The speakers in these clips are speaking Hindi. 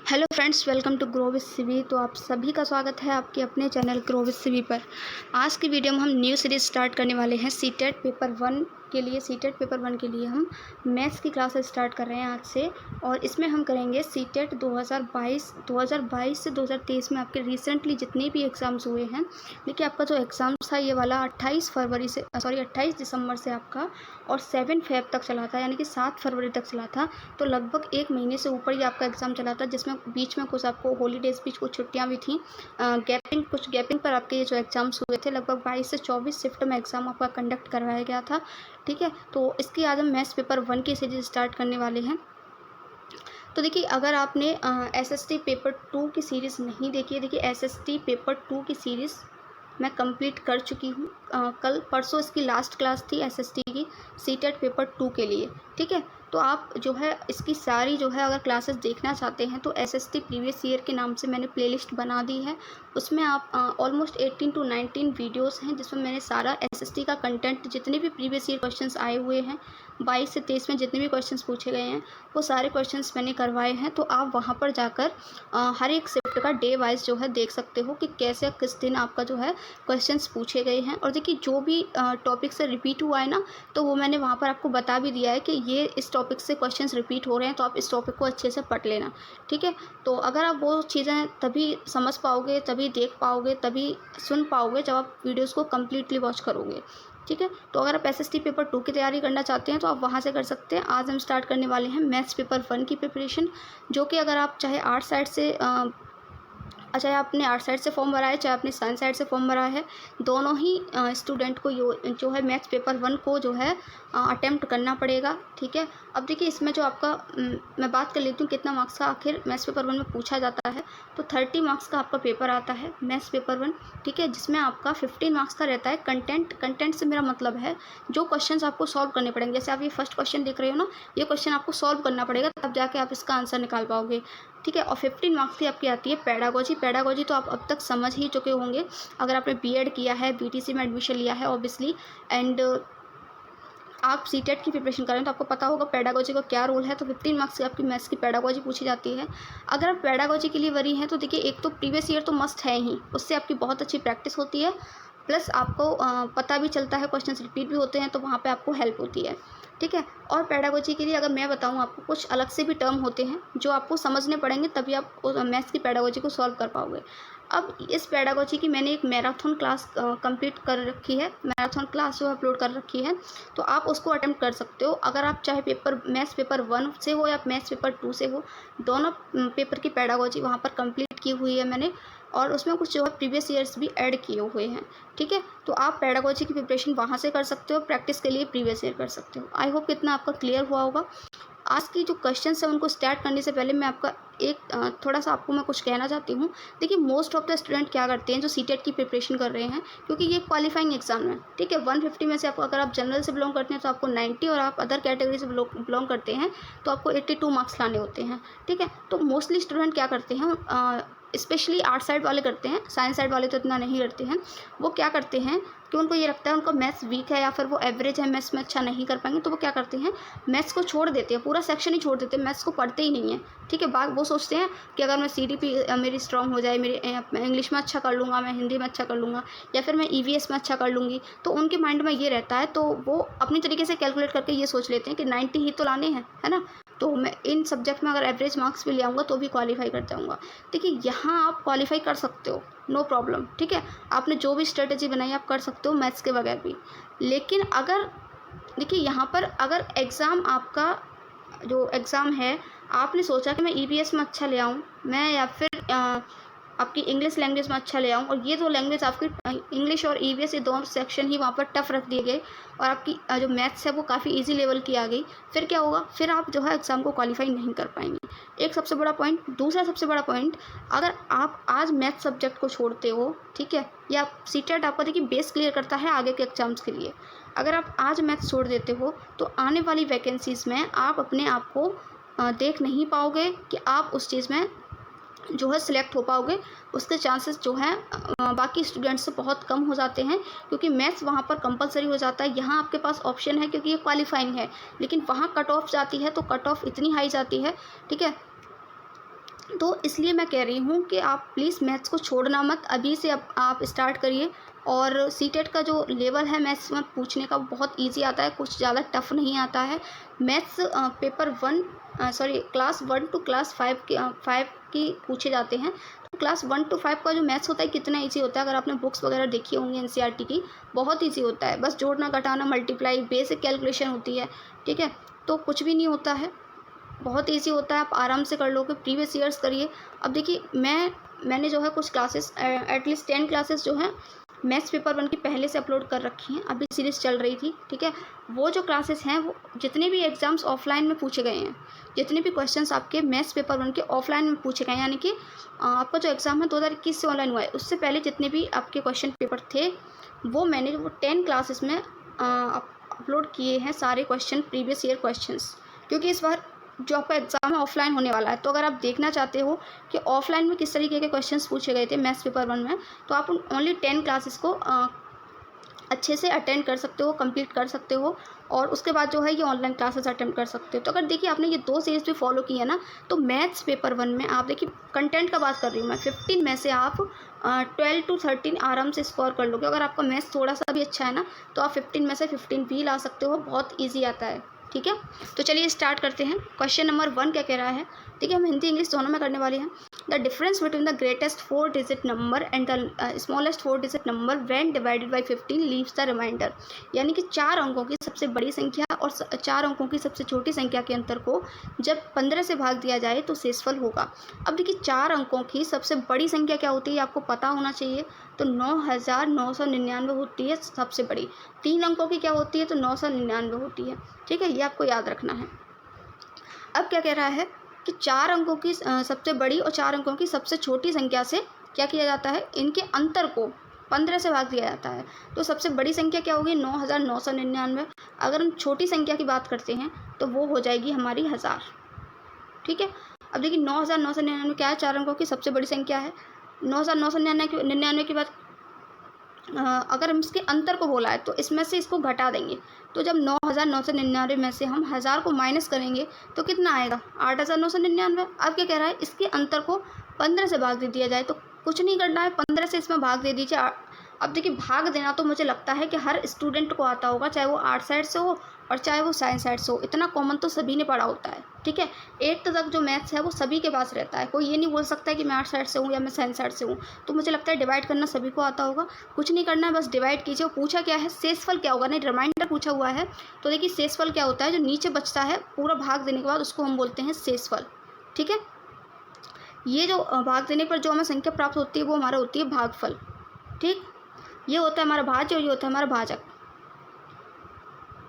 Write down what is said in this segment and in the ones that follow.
Hello friends, welcome to grow with C B. तो आप सभी का स्वागत है आपके अपने चैनल ग्रो विद सीबी पर। आज की वीडियो में हम न्यू सीरीज स्टार्ट करने वाले हैं सीटेट पेपर वन के लिए। सीटेट पेपर वन के लिए हम मैथ्स की क्लासेस स्टार्ट कर रहे हैं आज से, और इसमें हम करेंगे सीटेट 2022 से 2023 में आपके रिसेंटली जितने भी एग्ज़ाम्स हुए हैं। देखिए, आपका जो एग्ज़ाम था ये वाला 28 दिसंबर से आपका और 7 फेब तक चला था, यानी कि 7 फरवरी तक चला था। तो लगभग 1 महीने से ऊपर ही आपका एग्ज़ाम चला था, जिसमें बीच में कुछ आपको हॉलीडेज़ भी, कुछ छुट्टियां भी थी। गैपिंग पर आपके ये जो एग्ज़ाम्स हुए थे, लगभग 22 से 24 शिफ्ट में एग्ज़ाम आपका कंडक्ट करवाया गया था। ठीक है, तो इसकी आज हम मैथ्स पेपर वन की सीरीज स्टार्ट करने वाले हैं। तो देखिए, अगर आपने एसएसटी पेपर टू की सीरीज़ नहीं देखी है, देखिए एसएसटी पेपर टू की सीरीज़ मैं कंप्लीट कर चुकी हूँ। कल परसों इसकी लास्ट क्लास थी एसएसटी की सीटेट पेपर टू के लिए। ठीक है, तो आप जो है इसकी सारी जो है अगर क्लासेस देखना चाहते हैं तो एसएसटी प्रीवियस ईयर के नाम से मैंने प्लेलिस्ट बना दी है। उसमें आप ऑलमोस्ट 18 to 19 वीडियोस हैं, जिसमें मैंने सारा एसएसटी का कंटेंट, जितने भी प्रीवियस ईयर क्वेश्चंस आए हुए हैं 22 से 23 में जितने भी क्वेश्चंस पूछे गए हैं, वो सारे क्वेश्चंस मैंने करवाए हैं। तो आप वहाँ पर जाकर हर एक शिफ्ट का डे वाइज जो है देख सकते हो कि कैसे किस दिन आपका जो है क्वेश्चंस पूछे गए हैं। और देखिए, जो भी टॉपिक से रिपीट हुआ है ना, तो वो मैंने वहाँ पर आपको बता भी दिया है कि ये इस टॉपिक से क्वेश्चंस रिपीट हो रहे हैं, तो आप इस टॉपिक को अच्छे से पढ़ लेना। ठीक है, तो अगर आप वो चीज़ें तभी समझ पाओगे, तभी देख पाओगे, तभी सुन पाओगे जब आप वीडियोज़ को कम्प्लीटली वॉच करोगे। ठीक है, तो अगर आप एसएसटी पेपर टू की तैयारी करना चाहते हैं तो आप वहाँ से कर सकते हैं। आज हम स्टार्ट करने वाले हैं मैथ्स पेपर वन की प्रिपरेशन, जो कि अगर आप चाहे आर्ट साइड से चाहे आपने आर्ट साइड से फॉर्म भरा है, चाहे आपने साइंस साइड से फॉर्म भरा है, दोनों ही स्टूडेंट को जो है मैथ्स पेपर वन को जो है अटेम्प्ट करना पड़ेगा। ठीक है, अब देखिए इसमें जो आपका मैं बात कर लेती हूँ कितना मार्क्स का आखिर मैथ्स पेपर वन में पूछा जाता है। तो 30 मार्क्स का आपका पेपर आता है मैथ्स पेपर वन। ठीक है, जिसमें आपका 15 मार्क्स का रहता है कंटेंट से मेरा मतलब है जो क्वेश्चन आपको सॉल्व करने पड़ेंगे। जैसे आप ये फर्स्ट क्वेश्चन देख रहे हो ना, ये क्वेश्चन आपको सॉल्व करना पड़ेगा, तब जाके आप इसका आंसर निकाल पाओगे। ठीक है, और 15 मार्क्स की आपकी आती है पैडागोजी तो आप अब तक समझ ही चुके होंगे अगर आपने बीएड किया है, बीटीसी में एडमिशन लिया है ऑब्वियसली, एंड आप सीटेट की प्रिपरेशन कर रहे हैं तो आपको पता होगा पैडागोजी का क्या रोल है। तो 15 मार्क्स की आपकी मैथ्स की पैडागोजी पूछी जाती है। अगर आप पैडागोजी के लिए वरी हैं तो देखिए, एक तो प्रीवियस ईयर तो मस्ट है ही, उससे आपकी बहुत अच्छी प्रैक्टिस होती है, प्लस आपको पता भी चलता है, क्वेश्चन रिपीट भी होते हैं, तो वहाँ पर आपको हेल्प होती है। ठीक है, और पैडागोजी के लिए अगर मैं बताऊँ आपको, कुछ अलग से भी टर्म होते हैं जो आपको समझने पड़ेंगे, तभी आप मैथ्स की पैडागोजी को सॉल्व कर पाओगे। अब इस पैडागोजी की मैंने एक मैराथन क्लास कंप्लीट कर रखी है, मैराथन क्लास जो अपलोड कर रखी है, तो आप उसको अटेम्प्ट कर सकते हो। अगर आप चाहे मैथ्स पेपर वन से हो या मैथ्स पेपर टू से हो, दोनों पेपर की पैडागोजी वहाँ पर कंप्लीट की हुई है मैंने, और उसमें कुछ जो है प्रीवियस ईयर्स भी ऐड किए हुए हैं। ठीक है, तो आप पैडागोजी की प्रिपरेशन वहाँ से कर सकते हो, प्रैक्टिस के लिए प्रीवियस ईयर कर सकते हो। आई होप कितना आपका क्लियर हुआ होगा। आज की जो क्वेश्चंस है उनको स्टार्ट करने से पहले मैं आपका थोड़ा सा आपको मैं कुछ कहना चाहती हूँ। देखिए, मोस्ट ऑफ द स्टूडेंट क्या करते हैं जो सीटेट की प्रिपरेशन कर रहे हैं, क्योंकि ये क्वालिफाइंग एग्जाम है। ठीक है, 150 में से आपको, अगर आप जनरल से बिलोंग करते हैं तो आपको 90, और आप अदर कैटेगरी से बिलोंग करते हैं तो आपको 82 मार्क्स लाने होते हैं। ठीक है, तो मोस्टली स्टूडेंट क्या करते हैं, स्पेशली आर्ट साइड वाले करते हैं, साइंस साइड वाले तो इतना नहीं करते हैं। वो क्या करते हैं कि उनको ये लगता है उनका मैथ्स वीक है या फिर वो एवरेज है, मैथ्स में अच्छा नहीं कर पाएंगे, तो वो क्या करते हैं, मैथ्स को छोड़ देते हैं, पूरा सेक्शन ही छोड़ देते हैं, मैथ्स को पढ़ते ही नहीं है। ठीक है, वो सोचते हैं कि अगर मैं सीडीपी मेरी स्ट्रांग हो जाए, मैं इंग्लिश में अच्छा कर लूँगा, मैं हिंदी में अच्छा कर लूँगा, या फिर मैं ईवीएस में अच्छा कर लूँगी, तो उनके माइंड में ये रहता है, तो वो अपनी तरीके से कैलकुलेट करके ये सोच लेते हैं कि 90 ही तो लाने हैं, है ना, तो मैं इन सब्जेक्ट में अगर एवरेज मार्क्स भी ले आऊँगा तो भी क्वालिफाई कर जाऊँगा। देखिए, यहाँ आप क्वालिफाई कर सकते हो, नो प्रॉब्लम। ठीक है, आपने जो भी स्ट्रेटजी बनाई आप कर सकते हो मैथ्स के बगैर भी। लेकिन अगर देखिए, यहाँ पर अगर आपका जो एग्ज़ाम है, आपने सोचा कि मैं ईवीएस में अच्छा ले आऊँ, मैं या फिर आपकी इंग्लिश लैंग्वेज में अच्छा ले आऊँ, और ये दो लैंग्वेज आपकी इंग्लिश और ईवीएस, ये दोनों सेक्शन ही वहाँ पर टफ रख दिए गए, और आपकी जो मैथ्स है वो काफ़ी इजी लेवल की आ गई, फिर क्या होगा, फिर आप जो है एग्ज़ाम को क्वालिफाई नहीं कर पाएंगे। एक सबसे बड़ा पॉइंट। दूसरा सबसे बड़ा पॉइंट, अगर आप आज मैथ्स सब्जेक्ट को छोड़ते हो, ठीक है, या सीटेट आपका देखिए बेस क्लियर करता है आगे के एग्जाम्स के लिए, अगर आप आज मैथ्स छोड़ देते हो तो आने वाली वैकेंसीज़ में आप अपने आप को देख नहीं पाओगे कि आप उस चीज़ में जो है सिलेक्ट हो पाओगे। उसके चांसेस जो हैं बाकी स्टूडेंट्स से बहुत कम हो जाते हैं, क्योंकि मैथ्स वहाँ पर कंपलसरी हो जाता है। यहाँ आपके पास ऑप्शन है क्योंकि ये क्वालिफाइंग है, लेकिन वहाँ कट ऑफ जाती है, तो कट ऑफ इतनी हाई जाती है, ठीक है, तो इसलिए मैं कह रही हूँ कि आप प्लीज़ मैथ्स को छोड़ना मत, अभी से आप स्टार्ट करिए। और सीटेट का जो लेवल है मैथ्स में पूछने का बहुत इजी आता है, कुछ ज़्यादा टफ नहीं आता है। Maths paper 1 class 1 to class 5 की पूछे जाते हैं। तो क्लास 1 टू 5 का जो मैथ्स होता है कितना ईजी होता है, अगर आपने बुक्स वगैरह देखी होंगी एनसीईआरटी की, बहुत ईजी होता है। बस जोड़ना घटाना मल्टीप्लाई बेसिक कैलकुलेशन होती है, ठीक है। तो कुछ भी नहीं होता है, बहुत ईजी होता है, आप आराम से कर लोगे। प्रीवियस ईयर्स करिए। अब देखिए मैंने जो है कुछ क्लासेस एटलीस्ट 10 क्लासेस जो हैं मैथ्स पेपर 1 की पहले से अपलोड कर रखी हैं, अभी सीरीज़ चल रही थी, ठीक है। वो जो क्लासेस हैं वो जितने भी एग्ज़ाम्स ऑफलाइन में पूछे गए हैं, जितने भी क्वेश्चंस आपके मैथ्स पेपर 1 के ऑफलाइन में पूछे गए हैं, यानी कि आपका जो एग्ज़ाम है 2021 से ऑनलाइन हुआ है, उससे पहले जितने भी आपके क्वेश्चन पेपर थे वो मैंने वो 10 क्लासेस में अपलोड किए हैं, सारे क्वेश्चन प्रीवियस ईयर क्वेश्चंस। क्योंकि इस बार जो आपका एग्ज़ाम है ऑफलाइन होने वाला है, तो अगर आप देखना चाहते हो कि ऑफलाइन में किस तरीके के क्वेश्चंस पूछे गए थे मैथ्स पेपर 1 में, तो आप ओनली 10 क्लासेस को अच्छे से अटेंड कर सकते हो, कंप्लीट कर सकते हो, और उसके बाद जो है ये ऑनलाइन क्लासेस अटेंड कर सकते हो। तो अगर देखिए आपने ये 2 सीरीज़ भी फॉलो की है ना, तो मैथ्स पेपर 1 में आप देखिए कंटेंट का बात कर रही हूँ मैं, 15 में से आप 12 टू 13 आराम से स्कोर कर लोगे। अगर आपका मैथ्स थोड़ा सा भी अच्छा है ना, तो आप 15 में से 15 भी ला सकते हो, बहुत ईजी आता है, ठीक है। तो चलिए स्टार्ट करते हैं। क्वेश्चन नंबर 1 क्या कह रहा है, ठीक है, हम हिंदी इंग्लिश दोनों में करने वाले हैं। The difference between the greatest 4 digit number and the smallest 4 digit number when divided by 15 leaves the reminder. यानी कि 4 अंकों की सबसे बड़ी संख्या और 4 अंकों की सबसे छोटी संख्या के अंतर को जब 15 से भाग दिया जाए तो शेषफल होगा। अब देखिए 4 अंकों की सबसे बड़ी संख्या क्या होती है आपको पता होना चाहिए, तो 9999 होती है सबसे बड़ी। 3 अंकों की क्या होती है, तो 999 होती है, ठीक है, ये आपको याद रखना है। अब क्या कह रहा है कि 4 अंकों की सबसे बड़ी और 4 अंकों की सबसे छोटी संख्या से क्या किया जाता है, इनके अंतर को 15 से भाग दिया जाता है। तो सबसे बड़ी संख्या क्या होगी, 9999। अगर हम छोटी संख्या की बात करते हैं तो वो हो जाएगी हमारी 1000, ठीक है। अब देखिए 9999 क्या है, 4 अंकों की सबसे बड़ी संख्या है। 9999 की बात अगर हम इसके अंतर को बोला है तो इसमें से इसको घटा देंगे। तो जब 9999 में से हम 1000 को माइनस करेंगे तो कितना आएगा, 8999। अब क्या कह रहा है, इसके अंतर को 15 से भाग दे दिया जाए। तो कुछ नहीं करना है, 15 से इसमें भाग दे दीजिए। अब देखिए भाग देना तो मुझे लगता है कि हर स्टूडेंट को आता होगा, चाहे वो आर्ट साइड से हो और चाहे वो साइंस साइड से हो, इतना कॉमन तो सभी ने पढ़ा होता है, ठीक है। 8th तक जो मैथ्स है वो सभी के पास रहता है, कोई ये नहीं बोल सकता है कि मैं आर्ट साइड से हूँ या मैं साइंस साइड से हूँ। तो मुझे लगता है डिवाइड करना सभी को आता होगा, कुछ नहीं करना है, बस डिवाइड कीजिए। पूछा क्या है, शेषफल क्या होगा, नहीं रिमाइंडर पूछा हुआ है। तो देखिए शेषफल क्या होता है, जो नीचे बचता है पूरा भाग देने के बाद उसको हम बोलते हैं शेषफल, ठीक है। ये जो भाग देने पर जो हमें संख्या प्राप्त होती है वो हमारा होती है भागफल, ठीक। ये होता है हमारा भाज्य और ये होता है हमारा भाजक।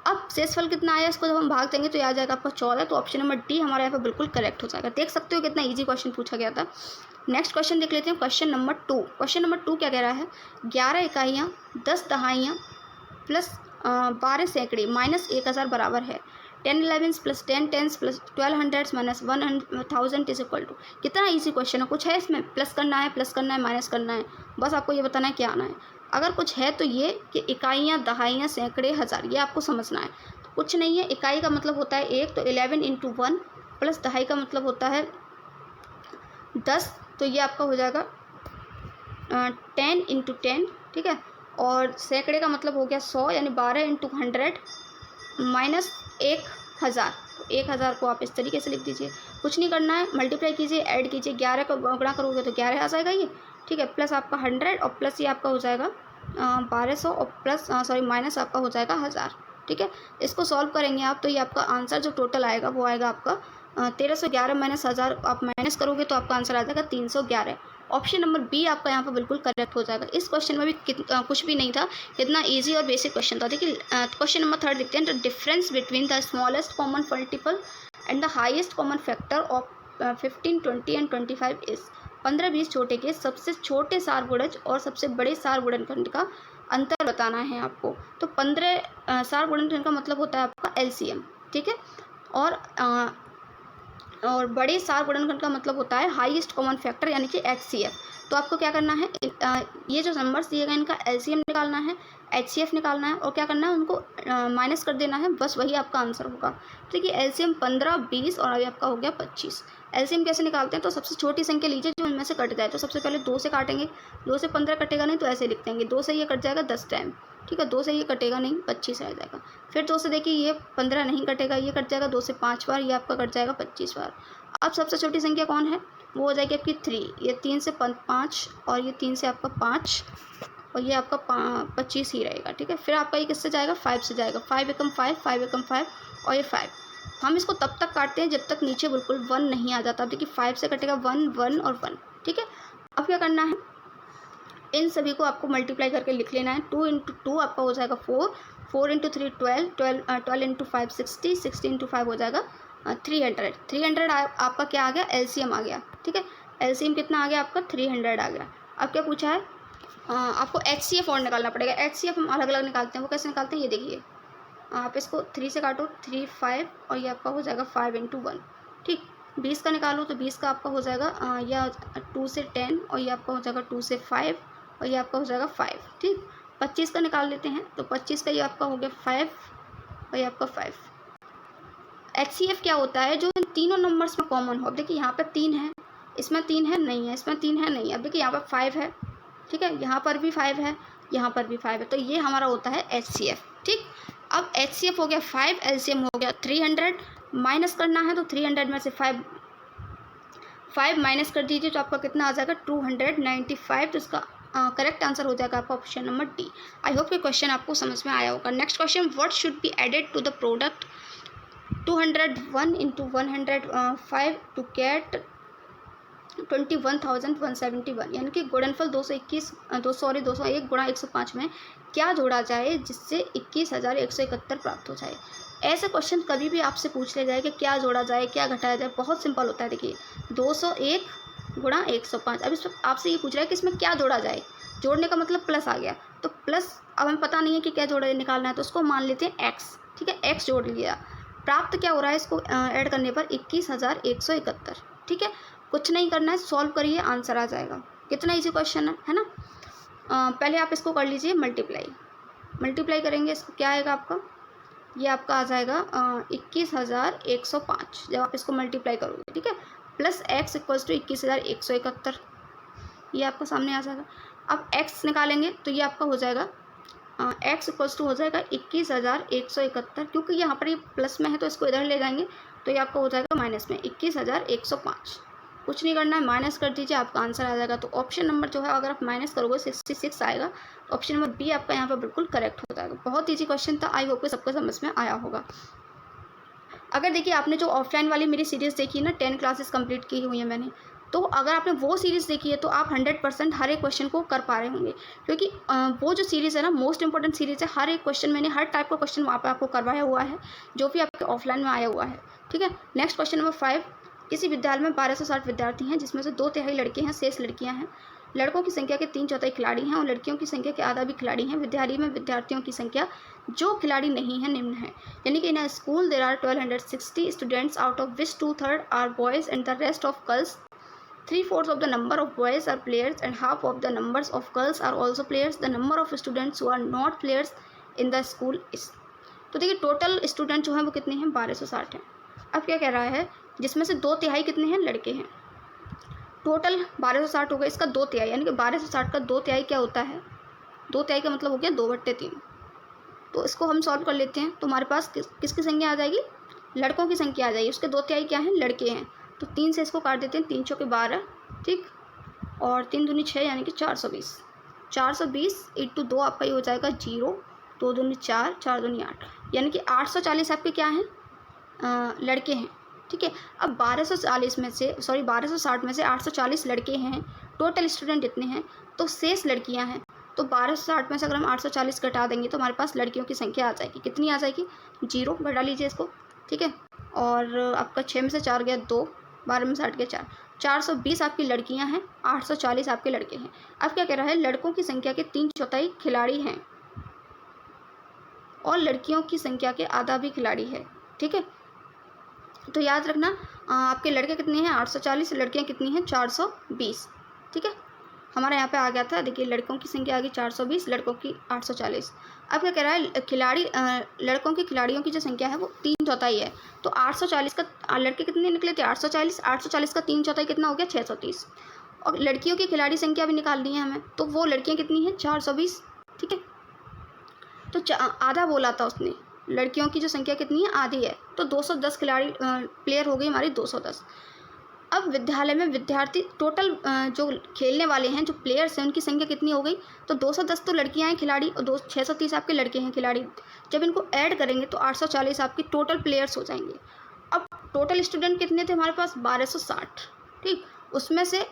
अब शेषफल कितना आया, इसको जब हम भाग देंगे तो आ जाएगा आपका 14। तो ऑप्शन नंबर डी हमारे यहाँ पर बिल्कुल करेक्ट हो जाएगा। देख सकते हो कितना इजी क्वेश्चन पूछा गया था। नेक्स्ट क्वेश्चन देख लेते हैं, क्वेश्चन नंबर 2। क्वेश्चन नंबर 2 क्या कह रहा है, 11 इकाइयाँ 10 दहाइयाँ प्लस 12 सैकड़े माइनस 1000 बराबर है 10 11 plus 10 10 plus 12 hundreds minus 1000 is equal to. कितना ईजी क्वेश्चन है, कुछ है इसमें, प्लस करना है माइनस करना है, बस आपको ये बताना है क्या आना है। अगर कुछ है तो ये कि इकाइयाँ दहाइयाँ सैकड़े हज़ार, ये आपको समझना है। तो कुछ नहीं है, इकाई का मतलब होता है 1, तो 11 इंटू 1 प्लस दहाई का मतलब होता है 10, तो ये आपका हो जाएगा 10 इंटू 10, ठीक है। और सैकड़े का मतलब हो गया 100, यानी 12 इंटू 100 माइनस 1000। तो 1000 को आप इस तरीके से लिख दीजिए, कुछ नहीं करना है, मल्टीप्लाई कीजिए, ऐड कीजिए, 11 का गुणा करोगे तो 11 आ जाएगा ये, ठीक है। प्लस आपका 100 और प्लस ये आपका हो जाएगा 1200 और प्लस माइनस आपका हो जाएगा 1000, ठीक है। इसको सॉल्व करेंगे आप तो ये आपका आंसर जो टोटल आएगा वो आएगा आपका 1311 माइनस 1000, आप माइनस करोगे तो आपका आंसर आ जाएगा 311। ऑप्शन नंबर बी आपका यहाँ पर बिल्कुल करेक्ट हो जाएगा। इस क्वेश्चन में भी कुछ भी नहीं था, कितना इजी और बेसिक क्वेश्चन था। देखिए क्वेश्चन नंबर 3 देखते हैं, the difference between the smallest common multiple and the highest common factor of 15 20 and 25 is. 15 20 छोटे के सबसे छोटे सारगुणज और सबसे बड़े सारगुणनखंड का अंतर बताना है आपको। तो 15 सारगुणनखंड का मतलब होता है आपका LCM, ठीक है। और और बड़े सार गुणनखंड का मतलब होता है हाईएस्ट कॉमन फैक्टर यानी कि HCF। तो आपको क्या करना है, ये जो नंबर्स दिए गए इनका LCM निकालना है, HCF निकालना है और क्या करना है, उनको माइनस कर देना है, बस वही आपका आंसर होगा। ठीक है, LCM 15, 20 और अभी आपका हो गया 25। LCM कैसे निकालते हैं, तो सबसे छोटी संख्या लीजिए जो इनमें से कट जाए। तो सबसे पहले 2 से काटेंगे, 2 से 15 कटेगा नहीं तो ऐसे लिख देंगे, 2 से ये कट जाएगा 10 टाइम। ठीक है, 2 से ये कटेगा नहीं, 25 रह जाएगा। फिर 2 से देखिए ये 15 नहीं कटेगा, ये कट जाएगा 2 से 5 बार, ये आपका कट जाएगा 25 बार। अब सबसे छोटी संख्या कौन है, वो हो जाएगी आपकी 3। ये 3 से 5 और ये 3 से आपका 5 और ये आपका 25 ही रहेगा। ठीक है, फिर आपका ये किससे जाएगा, 5 से जाएगा। 5 एकम 5, 5 एकम 5 और ये 5। हम इसको तब तक काटते हैं जब तक नीचे बिल्कुल 1 नहीं आ जाता। अब देखिए 5 से कटेगा 1, 1 और 1। ठीक है, अब क्या करना है, इन सभी को आपको मल्टीप्लाई करके लिख लेना है। 2 × 2 आपका हो जाएगा 4, 4 × 3 12, 12 × 5 60, 60 × 5 हो जाएगा 300। 300 आपका क्या आ गया, LCM आ गया। ठीक है, LCM कितना आ गया आपका, 300 आ गया। अब क्या पूछा है, आपको HCF और निकालना पड़ेगा। HCF हम अलग अलग निकालते हैं, वो कैसे निकालते हैं ये देखिए। आप इसको 3 से काटो, 3, 5 और ये आपका हो जाएगा 5 × 1। ठीक, 20 का निकालो तो 20 का आपका हो जाएगा या 2 से 10 और ये आपका हो जाएगा 2 से 5 और ये आपका हो जाएगा 5। ठीक, 25 का निकाल लेते हैं तो 25 का ये आपका हो गया 5 और ये आपका 5। HCF क्या होता है, जो इन तीनों नंबर्स में कॉमन हो। अब देखिए यहाँ पे 3 है, इसमें 3 है, नहीं है, इसमें 3 है, नहीं है। अब देखिए यहाँ पर 5 है, ठीक है, यहाँ पर भी 5 है, यहाँ पर भी 5 है, तो ये हमारा होता है HCF। ठीक, अब HCF हो गया 5, LCM हो गया 300। माइनस करना है तो 300 में से 5 माइनस कर दीजिए तो आपका कितना आ जाएगा, 295। तो इसका करेक्ट आंसर हो जाएगा आपका option number D. I hope कि क्वेश्चन आपको समझ में आया होगा। Next question, what should be added to the product 201 × 105 to get 21,171, यानी कि गुणनफल 201 गुणा 105 में क्या जोड़ा जाए जिससे 21,171 प्राप्त हो जाए। ऐसे क्वेश्चन कभी भी आपसे पूछ ले जाए कि क्या जोड़ा जाए, क्या घटाया जाए, बहुत सिंपल होता है। देखिए 201 गुणा 105, अब इसमें आपसे ये पूछ रहा है कि इसमें क्या जोड़ा जाए। जोड़ने का मतलब प्लस आ गया, तो प्लस अब हमें पता नहीं है कि क्या जोड़ा निकालना है, तो उसको मान लेते हैं एक्स। ठीक है, एक्स जोड़ लिया, प्राप्त क्या हो रहा है इसको ऐड करने पर 21,171। ठीक है, कुछ नहीं करना है, सॉल्व करिए, आंसर आ जाएगा। कितना इजी क्वेश्चन है ना। पहले आप इसको कर लीजिए मल्टीप्लाई करेंगे, इसको क्या आएगा आपका, ये आपका आ जाएगा 21,105 जब आप इसको मल्टीप्लाई करोगे। ठीक है, प्लस x इक्वल्स टू 21,171, ये आपका सामने आ जाएगा। अब x निकालेंगे तो ये आपका हो जाएगा x इक्वल्स टू हो जाएगा 21,171, क्योंकि यहाँ पर ये प्लस में है तो इसको इधर ले जाएंगे तो ये आपका हो जाएगा माइनस में 21,105। कुछ नहीं करना है, माइनस कर दीजिए, आपका आंसर आ जाएगा। तो ऑप्शन नंबर जो है अगर आप माइनस करोगे 66 आएगा, तो ऑप्शन नंबर बी आपका यहाँ पर बिल्कुल करेक्ट हो जाएगा। बहुत ईजी क्वेश्चन था, आई होप कि सबको समझ में आया होगा। अगर देखिए आपने जो ऑफलाइन वाली मेरी सीरीज़ देखी है ना, 10 क्लासेस कंप्लीट की हुई है मैंने, तो अगर आपने वो सीरीज़ देखी है तो आप 100% हर एक क्वेश्चन को कर पा रहे होंगे, क्योंकि वो जो सीरीज़ है ना मोस्ट इंपॉर्टेंट सीरीज़ है। हर एक क्वेश्चन मैंने हर टाइप का क्वेश्चन वहाँ पर आपको करवाया हुआ है जो भी आपके ऑफलाइन में आया हुआ है। ठीक है, नेक्स्ट क्वेश्चन नंबर 5, किसी विद्यालय में 1260 विद्यार्थी हैं जिसमें से 2/3 लड़के हैं, शेष लड़कियां हैं। लड़कों की संख्या के 3/4 खिलाड़ी हैं और लड़कियों की संख्या के आधा भी खिलाड़ी हैं। विद्यालय में विद्यार्थियों की संख्या जो खिलाड़ी नहीं है निम्न है, यानी कि in a school there are 1260 students out of which 2/3 are boys and the rest of girls. 3/4 of the number of boys are players and half of the numbers of girls are also players. The number of students who are not players in the school is। तो देखिए टोटल स्टूडेंट जो हैं वो कितने हैं, 1260 हैं। अब क्या कह रहा है, जिसमें से 2/3 कितने हैं, लड़के हैं। टोटल 1260 हो गया, इसका 2/3 यानी कि 1260 का 2/3 क्या होता है, 2/3 का मतलब हो गया 2/3। तो इसको हम सॉल्व कर लेते हैं, तो हमारे पास किसकी संख्या आ जाएगी, लड़कों की संख्या आ जाएगी। उसके 2/3 क्या हैं, लड़के हैं, तो 3 से इसको काट देते हैं, 3 चौके 12, ठीक, और 3 दूनी 6 यानी कि 420। 420 × 2 आपका ये हो जाएगा 0, 2 दूनी 4, 4 दूनी 8, यानी कि 840 आपके क्या हैं, लड़के हैं। ठीक है, अब 1240 में से 1260 में से 840 लड़के हैं, टोटल स्टूडेंट इतने हैं, तो शेष लड़कियां हैं। तो 1260 में से अगर हम 840 घटा देंगे तो हमारे पास लड़कियों की संख्या आ जाएगी, कितनी आ जाएगी, 0 घटा लीजिए इसको। ठीक है, और आपका 6 में से 4 गया 2, 12 में से 8 गया 4, 420 आपकी लड़कियां हैं, 840 आपके लड़के हैं। अब क्या कह रहा है, लड़कों की संख्या के 3/4 खिलाड़ी हैं और लड़कियों की संख्या के आधा भी खिलाड़ी है। ठीक है, तो याद रखना आपके लड़के कितने हैं 840, लड़कियाँ कितनी हैं 420। ठीक है, हमारे यहाँ पे आ गया था, देखिए लड़कों की संख्या आ गई 420, लड़कों की 840। अब क्या कह रहा है, खिलाड़ी लड़कों की खिलाड़ियों की जो संख्या है वो 3/4 है। तो 840 का लड़के कितने निकले थे 840, 840 का 3/4 कितना हो गया 630। और लड़कियों की खिलाड़ी संख्या भी निकालनी है हमें, तो वो लड़कियाँ कितनी हैं 420। ठीक है, तो आधा बोला था उसने, लड़कियों की जो संख्या कितनी है आधी है, तो 210 खिलाड़ी प्लेयर हो गई हमारी 210। अब विद्यालय में विद्यार्थी टोटल जो खेलने वाले हैं, जो प्लेयर्स हैं, उनकी संख्या कितनी हो गई, तो 210 तो लड़कियां हैं खिलाड़ी और 630 आपके लड़के हैं खिलाड़ी। जब इनको ऐड करेंगे तो 840 आपके टोटल प्लेयर्स हो जाएंगे। अब टोटल स्टूडेंट कितने थे हमारे पास 1260। ठीक, उसमें से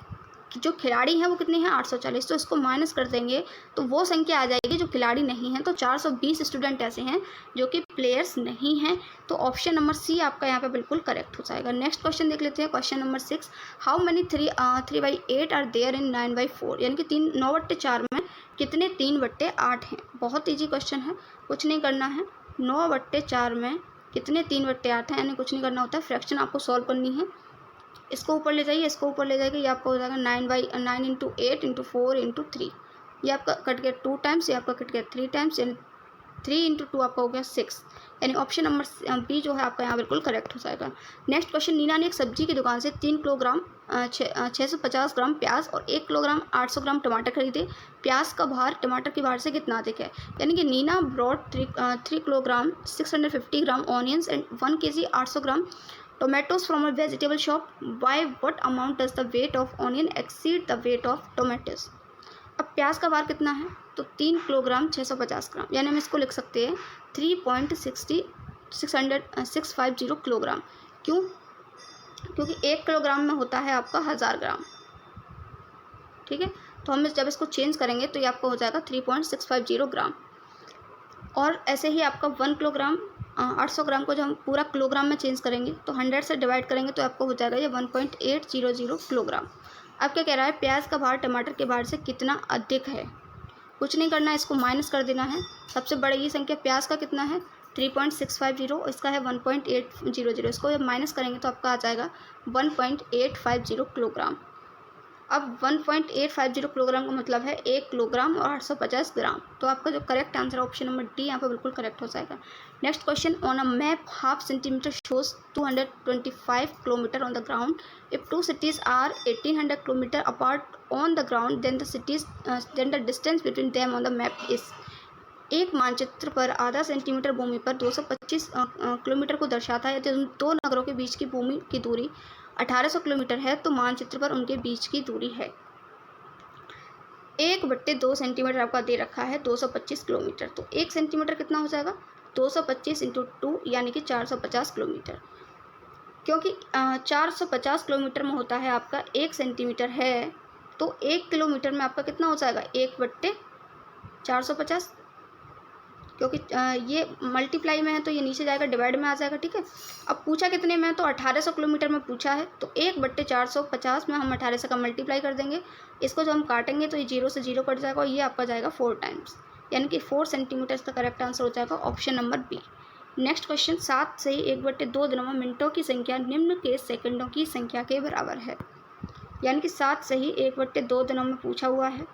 जो खिलाड़ी हैं वो कितने हैं 840, तो इसको माइनस कर देंगे तो वो संख्या आ जाएगी जो खिलाड़ी नहीं हैं। तो 420 स्टूडेंट ऐसे हैं जो कि प्लेयर्स नहीं हैं। तो ऑप्शन नंबर सी आपका यहाँ पे बिल्कुल करेक्ट हो जाएगा। नेक्स्ट क्वेश्चन देख लेते हैं, question number 6। How many 3/8 are there in 9/4, यानी कि 9/4 में कितने 3/8 हैं। बहुत ईजी क्वेश्चन है, कुछ नहीं करना है। 9/4 में कितने 3/8 हैं, यानी कुछ नहीं करना होता है, फ्रैक्शन आपको सॉल्व करनी है। इसको ऊपर ले जाइए, इसको ऊपर ले जाइए, ये आपका हो जाएगा 9/9 × 8 × 4 × 3। ये आपका कट गया 2 टाइम्स, ये आपका कट गया 3 टाइम्स, यानी 3 × 2 आपका हो गया 6, यानी ऑप्शन नंबर बी जो है आपका यहाँ बिल्कुल करेक्ट हो जाएगा। नेक्स्ट क्वेश्चन, नीना ने एक सब्जी की दुकान से 3 किलोग्राम 650 ग्राम प्याज और 1 किलोग्राम 800 ग्राम टमाटर खरीदे। प्याज का भार टमाटर के भार से कितना अधिक है, यानी कि Neena brought 3 kilogram 650 gram onions and 1 kg 800 gram tomatoes from a vegetable shop. By what amount does the weight of onion exceed the weight of tomatoes? अब प्याज का भार कितना है, तो 3 किलोग्राम 650 ग्राम, यानी हम इसको लिख सकते हैं 3.650 किलोग्राम। क्यों, क्योंकि 1 किलोग्राम में होता है आपका 1000 ग्राम। ठीक है, तो हम जब इसको चेंज करेंगे तो ये आपका हो जाएगा 3.650 ग्राम। और ऐसे ही आपका 1 किलोग्राम 800 ग्राम को जब हम पूरा किलोग्राम में चेंज करेंगे तो 100 से डिवाइड करेंगे तो आपको हो जाएगा ये 1.800 किलोग्राम। अब क्या कह रहा है, प्याज का भार टमाटर के भार से कितना अधिक है। कुछ नहीं करना है, इसको माइनस कर देना है। सबसे बड़ी संख्या प्याज का कितना है 3.650, इसका है 1.800, इसको जब माइनस करेंगे तो आपका आ जाएगा 1.850 किलोग्राम। अब 1.850 किलोग्राम का मतलब है 1 किलोग्राम और 850 ग्राम। तो आपका जो correct answer option number D यहाँ पर बिल्कुल करेक्ट हो जाएगा। Next question, on a map half centimetre shows 225 kilometre on the ground. If 2 cities are 1800 kilometre apart on the ground then the distance between them on the map is. एक मानचित्र पर आधा सेंटीमीटर भूमि पर 225 किलोमीटर को दर्शाता है। यदि दो नगरों के बीच की भूमि की दूरी 1800 किलोमीटर है तो मानचित्र पर उनके बीच की दूरी है 1/2 सेंटीमीटर आपका दे रखा है 225 किलोमीटर। तो 1 सेंटीमीटर कितना हो जाएगा 225 × 2 यानी कि 450 किलोमीटर। क्योंकि 450 किलोमीटर में होता है आपका 1 सेंटीमीटर है, तो 1 किलोमीटर में आपका कितना हो जाएगा 1/450, क्योंकि ये मल्टीप्लाई में है तो ये नीचे जाएगा, डिवाइड में आ जाएगा। ठीक है, अब पूछा कितने में है, तो 1800 किलोमीटर में पूछा है, तो 1/450 में हम 1800 का मल्टीप्लाई कर देंगे। इसको जब हम काटेंगे तो ये 0 से 0 कट जाएगा और ये आपका जाएगा 4 टाइम्स, यानी कि 4 सेंटीमीटर का करेक्ट आंसर हो जाएगा option number B. Next question, 7 से 1/2 दिनों में मिनटों की संख्या निम्न के सेकंडों की संख्या के बराबर है। यानी कि 7 से ही 1/2 दिनों में पूछा हुआ है।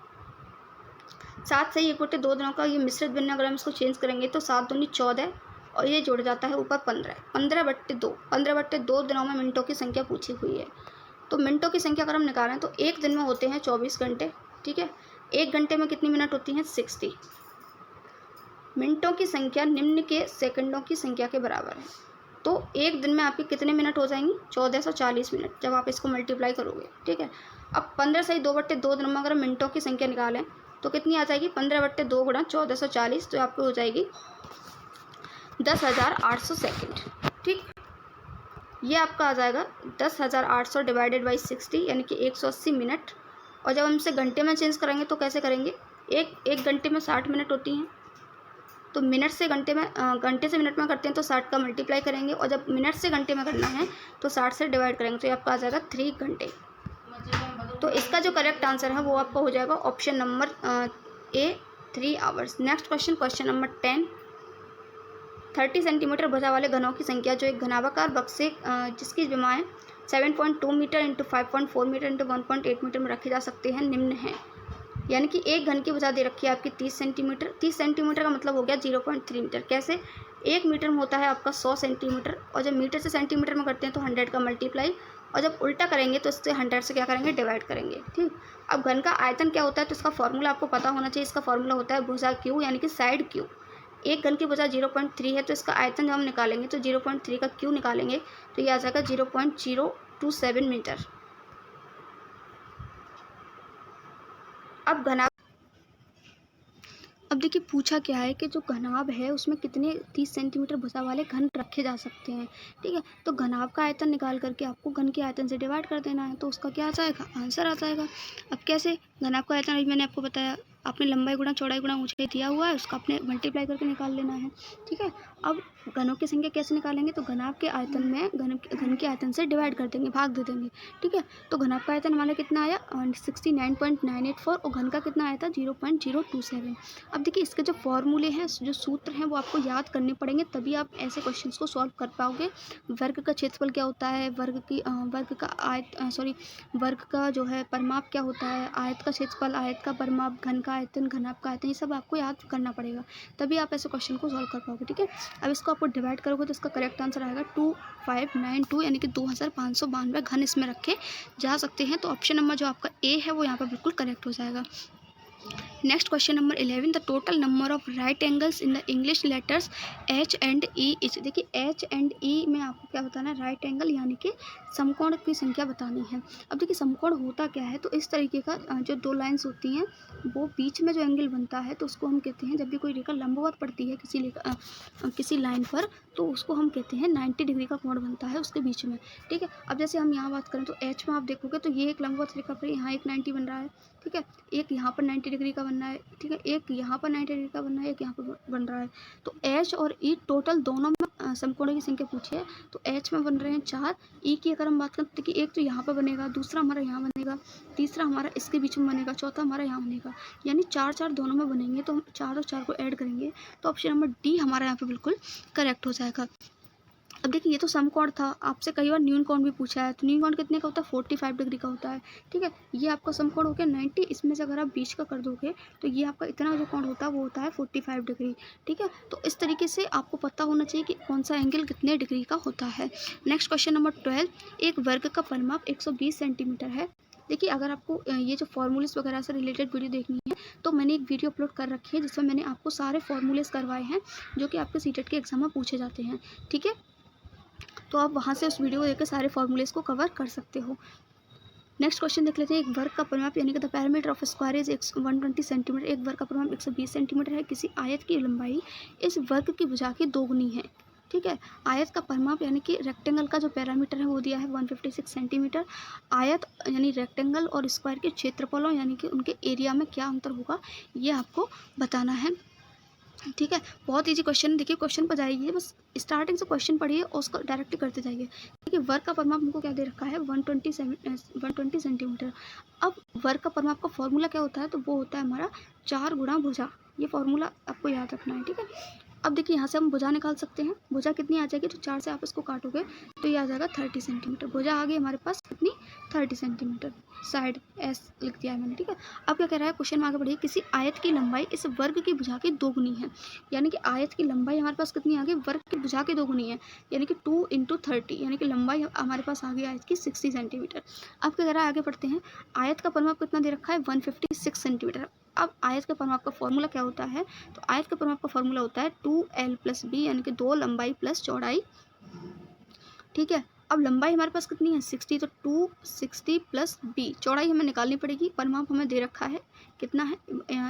7 से 1/2 दिनों का ये मिश्रित भिन्न, अगर हम इसको चेंज करेंगे तो 7 दूनी 14 और ये जुड़ जाता है ऊपर 15। 15/2 दिनों में मिनटों की संख्या पूछी हुई है। तो मिनटों की संख्या अगर हम निकालें तो एक दिन में होते हैं 24 घंटे। ठीक है, 1 घंटे में कितनी मिनट होती हैं 60। मिनटों की संख्या निम्न के सेकंडों की संख्या के बराबर है। तो एक दिन में आपके कितने मिनट हो जाएंगी 1440 मिनट जब आप इसको मल्टीप्लाई करोगे। ठीक है, अब 15 से 2/2 दिनों में अगर मिनटों की संख्या निकालें तो कितनी आ जाएगी 15/2 × 1440, तो आपको हो जाएगी 10,800 सेकेंड। ठीक, ये आपका आ जाएगा 10,800 डिवाइडेड बाई 60 यानी कि 180 मिनट। और जब हम इसे घंटे में चेंज करेंगे तो कैसे करेंगे, एक घंटे में 60 मिनट होती हैं, तो मिनट से घंटे में घंटे से मिनट में करते हैं तो 60 का मल्टीप्लाई करेंगे, और जब मिनट से घंटे में करना है तो 60 से डिवाइड करेंगे, तो ये आपका आ जाएगा 3 घंटे। तो इसका जो करेक्ट आंसर है वो आपका हो जाएगा option number A 3 hours. Next question, question number 10। 30 centimetre भुजा वाले घनों की संख्या जो एक घनाभाकार बक्से जिसकी विमाएँ 7.2 metre into 5.4 metre into 1.8 metre में रखे जा सकते हैं निम्न हैं। यानी कि एक घन की भुजा दे रखी है आपकी 30 सेंटीमीटर। 30 सेंटीमीटर का मतलब हो गया 0.3 मीटर। कैसे? 1 मीटर में होता है आपका 100 सेंटीमीटर, और जब मीटर से सेंटीमीटर में करते हैं तो 100 का मल्टीप्लाई, और जब उल्टा करेंगे तो इससे 100 से क्या करेंगे, डिवाइड करेंगे। ठीक, अब घन का आयतन क्या होता है तो इसका फॉर्मूला आपको पता होना चाहिए। इसका फॉर्मूला होता है भुजा क्यू यानी कि साइड क्यू। एक घन की भुजा 0.3 है तो इसका आयतन जब हम निकालेंगे तो 0.3 का क्यू निकालेंगे तो ये आ जाएगा 0.027 मीटर। अब घनाभ, अब देखिए पूछा क्या है कि जो घनाभ है उसमें कितने 30 सेंटीमीटर भुजा वाले घन रखे जा सकते हैं। ठीक है, तो घनाभ का आयतन निकाल करके आपको घन के आयतन से डिवाइड कर देना है, तो उसका क्या आ जाएगा, आंसर आ जाएगा। अब कैसे? घनाभ का आयतन अभी मैंने आपको बताया, आपने लंबाई गुणा चौड़ाई गुणा ऊंचाई दिया हुआ है, उसका आपने मल्टीप्लाई करके निकाल लेना है। ठीक है, अब घनों की संख्या कैसे निकालेंगे, तो घनाभ के आयतन में घन के आयतन से डिवाइड कर देंगे, भाग दे देंगे। ठीक है, तो घनाभ का आयतन हमारा कितना आया 69.984 और घन का कितना आया था 0.027। अब देखिए इसके जो फॉर्मूले हैं, जो सूत्र हैं, वो आपको याद करने पड़ेंगे, तभी आप ऐसे क्वेश्चंस को सॉल्व कर पाओगे। वर्ग का क्षेत्रफल क्या होता है, वर्ग का जो है परिमाप क्या होता है, आयत का क्षेत्रफल, आयत का परिमाप, घन का आयतन, घनाभ का आयतन, ये सब आपको याद करना पड़ेगा, तभी आप ऐसे क्वेश्चन को सॉल्व कर पाओगे। ठीक है, अब इसको आपको डिवाइड करोगे तो इसका करेक्ट आंसर आएगा 2592 यानी कि 2592 घन इसमें रखे जा सकते हैं। तो ऑप्शन नंबर जो आपका ए है वो यहाँ पर बिल्कुल करेक्ट हो जाएगा। Next question number 11, the total number of right angles in the English letters H and E is. देखिए एच एंड ई में आपको क्या बताना है, राइट एंगल यानी कि समकोण की संख्या बतानी है। अब देखिए समकोण होता क्या है, तो इस तरीके का जो दो लाइंस होती हैं वो बीच में जो एंगल बनता है तो उसको हम कहते हैं, जब भी कोई रेखा लंबवत पड़ती है किसी लाइन पर तो उसको हम कहते हैं 90 डिग्री का कोण बनता है उसके बीच में। ठीक है, अब जैसे हम यहाँ बात करें तो एच में आप देखोगे तो ये एक लंबवत रेखा पर यहाँ एक 90 बन रहा है। ठीक है, एक यहाँ पर 90 डिग्री का बनना है। ठीक है, एक यहाँ पर 90 डिग्री का बनना है, एक यहाँ पर बन रहा है। तो एच और ई टोटल दोनों में समकोणों की संख्या पूछी है, तो एच में बन रहे हैं 4। ई की अगर हम बात करें तो देखिए एक तो यहाँ पर बनेगा, दूसरा हमारा यहाँ बनेगा, तीसरा हमारा इसके बीच में बनेगा, चौथा हमारा यहाँ बनेगा, यानी 4 दोनों में बनेंगे। तो हम 4 और 4 को ऐड करेंगे तो ऑप्शन नंबर डी हमारा यहाँ पर बिल्कुल करेक्ट हो जाएगा। अब देखिए ये तो समकोण था, आपसे कई बार न्यून कोण भी पूछा है, तो न्यून कोण कितने का होता है 45 डिग्री का होता है। ठीक है, ये आपका समकोण हो गया 90, इसमें से अगर आप 20 का कर दोगे तो ये आपका इतना जो कोण होता है वो होता है 45 डिग्री। ठीक है, तो इस तरीके से आपको पता होना चाहिए कि कौन सा एंगल कितने डिग्री का होता है। नेक्स्ट क्वेश्चन नंबर 12, एक वर्ग का परिमाप 120 सेंटीमीटर है। देखिए अगर आपको ये जो फॉर्मूलेस वगैरह से रिलेटेड वीडियो देखनी है तो मैंने एक वीडियो अपलोड कर रखी है जिसमें मैंने आपको सारे फॉर्मूलेस करवाए हैं जो कि आपके सीटेट के एग्जाम में पूछे जाते हैं। ठीक है, तो आप वहाँ से उस वीडियो को देखकर सारे फॉर्मूलेस को कवर कर सकते हो। नेक्स्ट क्वेश्चन देख लेते हैं, एक वर्ग का परिमाप यानी कि the parameter of square is 120 centimetre. एक वर्ग का परिमाप 120 सेंटीमीटर है। किसी आयत की लंबाई इस वर्ग की भुजा की दोगुनी है। ठीक है, आयत का परिमाप यानी कि रेक्टेंगल का जो पैरामीटर है वो दिया है 156 सेंटीमीटर। आयत यानी रेक्टेंगल और स्क्वायर के क्षेत्रफलों यानी कि उनके एरिया में क्या अंतर होगा ये आपको बताना है। ठीक है, बहुत इजी क्वेश्चन। देखिए क्वेश्चन पर जाइए, बस स्टार्टिंग से क्वेश्चन पढ़िए और उसको डायरेक्टली करते जाइए। देखिए वर्ग का परिमाप हमको क्या दे रखा है 120 सेंटीमीटर। अब वर्ग का परिमाप का फॉर्मूला क्या होता है, तो वो होता है हमारा 4 गुणा भुजा। ये फॉर्मूला आपको याद रखना है। ठीक है, अब देखिए यहाँ से हम भुजा निकाल सकते हैं। भुजा कितनी आ जाएगी, तो 4 से आप इसको काटोगे तो ये आ जाएगा 30 सेंटीमीटर। भुजा आ गई हमारे पास कितनी 30 सेंटीमीटर। साइड एस लिख दिया है मैंने। ठीक है, अब क्या कह रहा है क्वेश्चन में आगे बढ़िए, किसी आयत की लंबाई इस वर्ग की भुजा की दोगुनी है। यानी कि आयत की लंबाई हमारे पास कितनी आ गई, वर्ग की भुजा की दोगुनी है, यानी कि 2 × 30 यानी कि लंबाई हमारे पास आ गई आयत की 60 सेंटीमीटर। अब क्या कह रहा है आगे बढ़ते हैं, आयत का परिमाप कितना दे रखा है 156 सेंटीमीटर। अब आयत के परिमाप का फॉर्मूला क्या होता है, तो आयत के परिमाप का फॉर्मूला होता है 2l + b यानी कि 2 लंबाई प्लस चौड़ाई। ठीक है, अब लंबाई हमारे पास कितनी है 60, तो 260 + b, चौड़ाई हमें निकालनी पड़ेगी। परिमाप हमें दे रखा है कितना है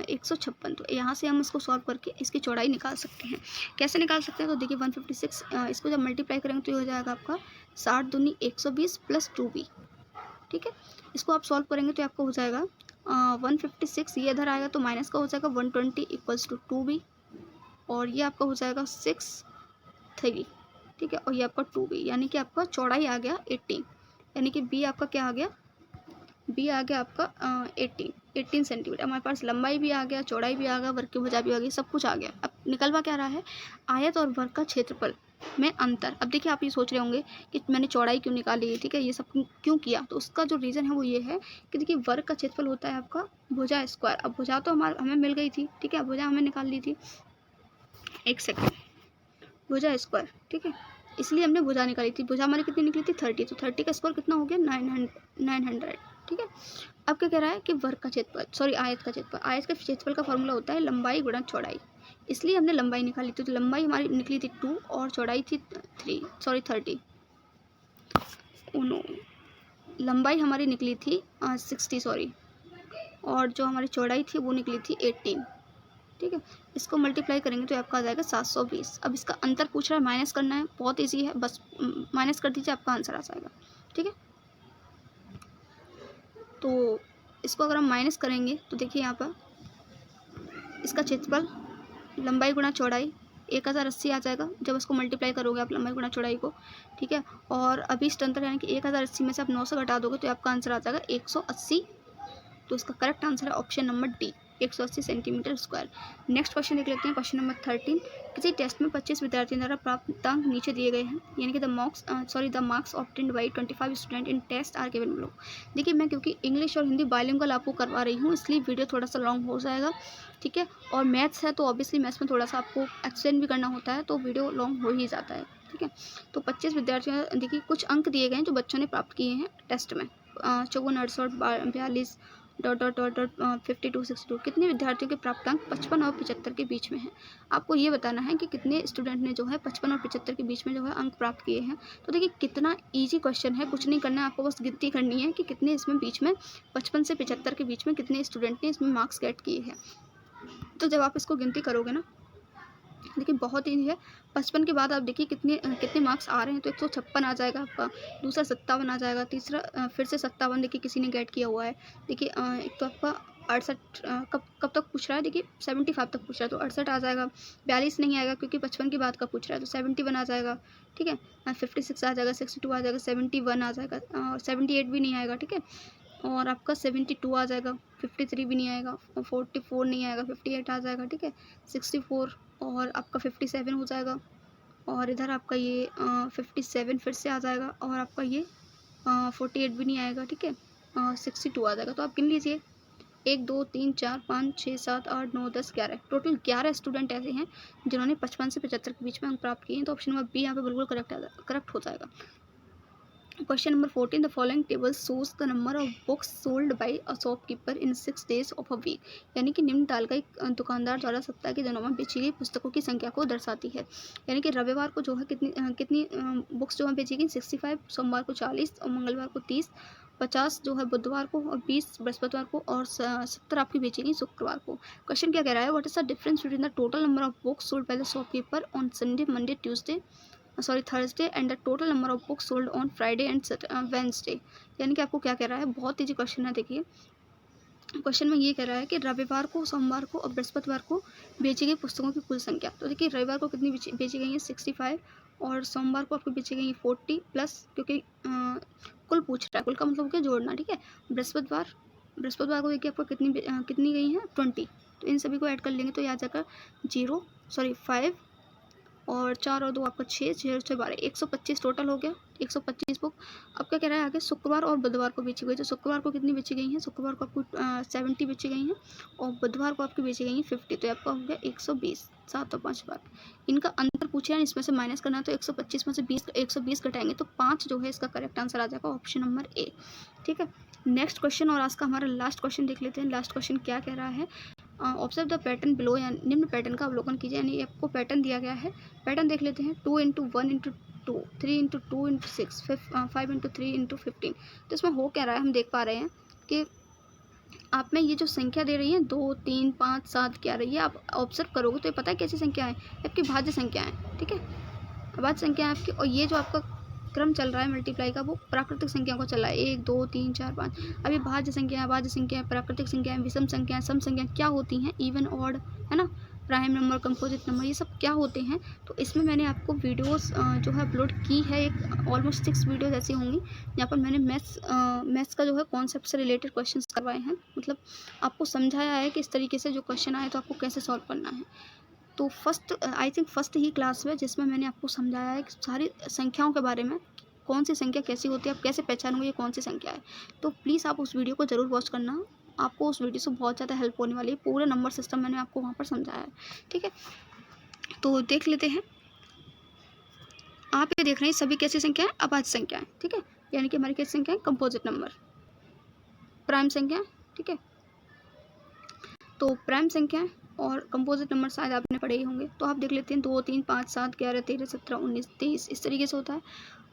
156, तो यहाँ से हम इसको सॉल्व करके इसकी चौड़ाई निकाल सकते हैं। कैसे निकाल सकते हैं, तो देखिए 156 इसको जब मल्टीप्लाई करेंगे तो ये हो जाएगा आपका 60 दूनी 120 + 2b। ठीक है, इसको आप सॉल्व करेंगे तो आपको हो जाएगा 156, ये इधर आएगा तो माइनस का हो जाएगा 120 = 2b, और ये आपका हो जाएगा 6 3। ठीक है, और ये आपका 2b यानी कि आपका चौड़ाई आ गया 18, यानी कि b आपका क्या आ गया, b आ गया आपका 18 सेंटीमीटर। हमारे पास लंबाई भी आ गया, चौड़ाई भी आ गया, वर्ग की भुजा भी आ गई, सब कुछ आ गया। अब निकलवा क्या रहा है, आयत और वर्ग का क्षेत्रफल। में अंतर। अब देखिए आप ये सोच रहे होंगे कि मैंने चौड़ाई क्यों निकाली, ठीक है, ये सब क्यों किया, तो उसका जो रीज़न है वो ये है कि देखिए वर्ग का क्षेत्रफल होता है आपका भुजा स्क्वायर। अब भुजा तो हमें मिल गई थी, ठीक है, भुजा हमें निकाल ली थी, एक सेकेंड, भुजा स्क्वायर, ठीक है, इसलिए हमने भुजा निकाली थी। भुजा हमारी कितनी निकली थी 30, तो 30 का स्क्वायर कितना हो गया 900, ठीक है। अब क्या कह रहा है कि वर्ग का क्षेत्रफल, सॉरी आयत का क्षेत्रफल, आयत के क्षेत्रफल का फॉर्मूला होता है लंबाई गुणा चौड़ाई, इसलिए हमने लंबाई निकाली थी। तो लंबाई हमारी निकली थी 2 और चौड़ाई थी 30, लंबाई हमारी निकली थी 60 सॉरी, और जो हमारी चौड़ाई थी वो निकली थी 18, ठीक है। इसको मल्टीप्लाई करेंगे तो आपका आ जाएगा 720। अब इसका अंतर पूछ रहा है, माइनस करना है, बहुत ईजी है, बस माइनस कर दीजिए, आपका आंसर आ जाएगा, ठीक है। तो इसको अगर हम माइनस करेंगे तो देखिए यहाँ पर इसका क्षेत्रफल लंबाई गुणा चौड़ाई 1080 आ जाएगा, जब इसको मल्टीप्लाई करोगे आप लंबाई गुणा चौड़ाई को, ठीक है। और अभी अंतर यानी कि 1080 में से आप 9 से घटा दोगे तो आपका आंसर आ जाएगा 180। तो इसका करेक्ट आंसर है option number D, 180 centimetre square. Next question देख लेते हैं, क्वेश्चन नंबर 13। किसी टेस्ट में 25 विद्यार्थियों द्वारा प्राप्त अंक नीचे दिए गए हैं, यानी कि the marks obtained by 25 student in test are given below. देखिए मैं क्योंकि इंग्लिश और हिंदी बाइलिंगुअल आपको करवा रही हूँ, इसलिए वीडियो थोड़ा सा लॉन्ग हो जाएगा, ठीक है। और मैथ्स है तो ऑब्वियसली मैथ्स में थोड़ा सा आपको एक्सप्लेन भी करना होता है, तो वीडियो लॉन्ग हो ही जाता है, ठीक है। तो 25 विद्यार्थियों, देखिए कुछ अंक दिए गए हैं जो बच्चों ने प्राप्त किए हैं टेस्ट में, 54, 68, 42 डॉट डॉट डॉट डॉट 52, 62। कितने विद्यार्थियों के प्राप्तांक 55 और 75 के बीच में है। आपको ये बताना है कि कितने स्टूडेंट ने जो है 55 और 75 के बीच में जो है अंक प्राप्त किए हैं। तो देखिए कितना इजी क्वेश्चन है, कुछ नहीं करना है आपको, बस गिनती करनी है कि कितने इसमें बीच में 55 से 75 के बीच में कितने स्टूडेंट ने इसमें मार्क्स गेट किए हैं। तो जब आप इसको गिनती करोगे ना, देखिए बहुत ईजी है। 55 के बाद आप देखिए कितने मार्क्स आ रहे हैं, तो 156 आ जाएगा आपका, दूसरा 57 आ जाएगा, तीसरा फिर से 57 देखिए किसी ने गेट किया हुआ है। देखिए एक तो आपका 68 कब तक पूछ रहा है, देखिए 75 तक पूछ रहा है, तो 68 आ जाएगा। 42 नहीं आएगा क्योंकि 55 के बाद का पूछ रहा है, तो 71 आ जाएगा, ठीक है। 56 आ जाएगा, 62 आ जाएगा, 71 आ जाएगा, और 78 भी नहीं आएगा, ठीक है। और आपका 72 आ जाएगा, 53 भी नहीं आएगा, 44 नहीं आएगा, 58 आ जाएगा, ठीक है, 64, और आपका 57 हो जाएगा, और इधर आपका ये 57 फिर से आ जाएगा, और आपका ये 48 भी नहीं आएगा, ठीक है, 62 आ जाएगा। तो आप गिन लीजिए, 1 2 3 4 5 6 7 8 9 10 11, टोटल 11 स्टूडेंट ऐसे हैं जिन्होंने 55 से 75 के बीच में अंक प्राप्त किए हैं। तो ऑप्शन नंबर बी यहाँ पे बिल्कुल करेक्ट हो जाएगा। Question number 14, the following table shows the number of books sold by a shopkeeper in 6 days of a week, यानी कि निम्न तालिका एक दुकानदार द्वारा सप्ताह के दिनों में बेची गई पुस्तकों की संख्या को दर्शाती है। यानी कि रविवार को जो है कितनी बुक्स जो है बेची गई 65, सोमवार को 40, और मंगलवार को 30, 50 जो है बुधवार को, और 20 बृहस्पतिवार को, और 70 आपकी बेची गई शुक्रवार को। क्वेश्चन क्या कह रहा है, what is the difference between the total number of books sold by the shopkeeper on Sunday, Monday, Tuesday, Thursday and the total number of books sold on Friday and Wednesday. यानी कि आपको क्या कह रहा है, बहुत ईजी क्वेश्चन है। देखिए क्वेश्चन में ये कह रहा है कि रविवार को, सोमवार को और बृहस्पतिवार को बेची गई पुस्तकों की कुल संख्या। तो देखिए रविवार को कितनी बेची गई है 65, और सोमवार को आपको बेची गई है 40 प्लस, क्योंकि कुल पूछ रहा है, कुल का मतलब क्या जोड़ना, ठीक है। बृहस्पतिवार को देखिए आपको कितनी गई है 20, तो इन सभी को ऐड कर लेंगे तो ये आ जाएगा 5 और 4 और 2 आपका 6, 6 और 6 12, 125 टोटल हो गया, 125 बुक। अब क्या कह रहा है आगे, शुक्रवार और बुधवार को बेची गई, तो शुक्रवार को कितनी बेची गई हैं, शुक्रवार को आपको 70 बेची गई हैं, और बुधवार को आपकी बेची गई हैं 50, तो आपका हो गया 120, 7 और 5 बार। इनका अंतर पूछा है, इसमें से माइनस करना है, तो 125 में से 120 घटाएंगे तो 5 जो है इसका करेक्ट आंसर आ जाएगा, ऑप्शन नंबर ए, ठीक है। नेक्स्ट क्वेश्चन और आज का हमारा लास्ट क्वेश्चन देख लेते हैं। लास्ट क्वेश्चन क्या कह रहा है, ऑब्जर्व द पैटर्न बिलो, यानी निम्न पैटर्न का अवलोकन कीजिए, यानी आपको पैटर्न दिया गया है। पैटर्न देख लेते हैं, 2 × 1 × 2, 3 × 2 × 6, 5 × 3 × 15। तो इसमें हो क्या रहा है, हम देख पा रहे हैं कि आप में ये जो संख्या दे रही है 2 3 5 7 क्या रही है, आप ऑब्जर्व करोगे तो ये पता है कैसी संख्या है, आपकी भाज्य संख्या है, ठीक है, भाज्य संख्या है आपकी। और ये जो आपका क्रम चल रहा है मल्टीप्लाई का, वो प्राकृतिक संख्या को चल रहा है, 1 2 3 4 5। अभी भाज्य संख्या, प्राकृतिक संख्या, विषम संख्या, सम संख्या क्या होती हैं, इवन ऑड, है ना, प्राइम नंबर, कंपोजिट नंबर, ये सब क्या होते हैं। तो इसमें मैंने आपको वीडियोस जो है अपलोड की है, एक ऑलमोस्ट 6 वीडियोस ऐसी होंगी जहाँ पर मैंने मैथ्स का जो है कॉन्सेप्ट से रिलेटेड क्वेश्चंस करवाए हैं, मतलब आपको समझाया है कि इस तरीके से जो क्वेश्चन आए तो आपको कैसे सॉल्व करना है। तो I think first he class है जिसमें मैंने आपको समझाया है कि सारी संख्याओं के बारे में, कौन सी संख्या कैसी होती है, आप कैसे पहचानोगे ये कौन सी संख्या है। तो प्लीज़ आप उस वीडियो को ज़रूर वॉच करना, आपको उस वीडियो से बहुत ज़्यादा हेल्प होने वाली है। पूरे नंबर सिस्टम मैंने आपको वहाँ पर समझाया है, ठीक है। तो देख लेते हैं। आप ये देख रहे हैं सभी कैसी संख्या है, अभाज्य संख्या है, ठीक है। यानी कि हमारी कैसी संख्या है, कंपोजिट नंबर, प्राइम संख्या, ठीक है। तो प्राइम संख्या और कंपोजिट नंबर शायद आपने पढ़े ही होंगे। तो आप देख लेते हैं 2, 3, 5, 7, 11, 13, 17, 19, 23 इस तरीके से होता है।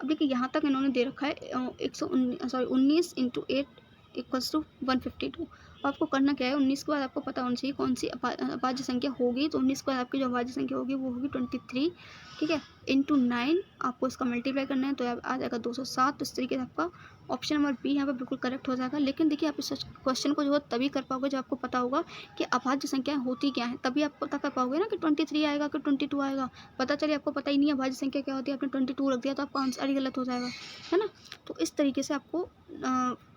अब देखिए यहाँ तक इन्होंने दे रखा है 19 × 8 = 152। आपको करना क्या है, 19 के बाद आपको पता होना चाहिए कौन सी अभाज्य संख्या होगी। तो 19 के बाद आपकी जो अभाज्य संख्या होगी वो होगी 23, ठीक है, × 9 आपको इसका मल्टीप्लाई करना है तो आ जाएगा 207। तो इस तरीके से आपका ऑप्शन नंबर बी यहाँ पर बिल्कुल करेक्ट हो जाएगा। लेकिन देखिए आप इस क्वेश्चन को जो है तभी कर पाओगे जब आपको पता होगा कि अभाज्य संख्याएं होती क्या है, तभी आप पता कर पाओगे ना कि 23 आएगा कि 22 आएगा। पता चले आपको पता ही नहीं है अभाज्य संख्या क्या होती है, आपने 22 रख दिया तो आपका आंसर ही गलत हो जाएगा, है ना। तो इस तरीके से आपको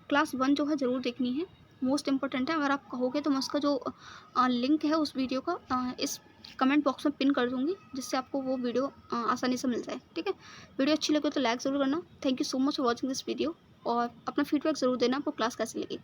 क्लास 1 जो है ज़रूर देखनी है, मोस्ट इंपॉर्टेंट है। अगर आप कहोगे तो मैं उसका जो लिंक है उस वीडियो का इस कमेंट बॉक्स में पिन कर दूंगी, जिससे आपको वो वीडियो आसानी से मिल जाए, ठीक है। वीडियो अच्छी लगे तो लाइक ज़रूर करना। Thank you so much for watching this video, और अपना फीडबैक ज़रूर देना आपको क्लास कैसी लगी।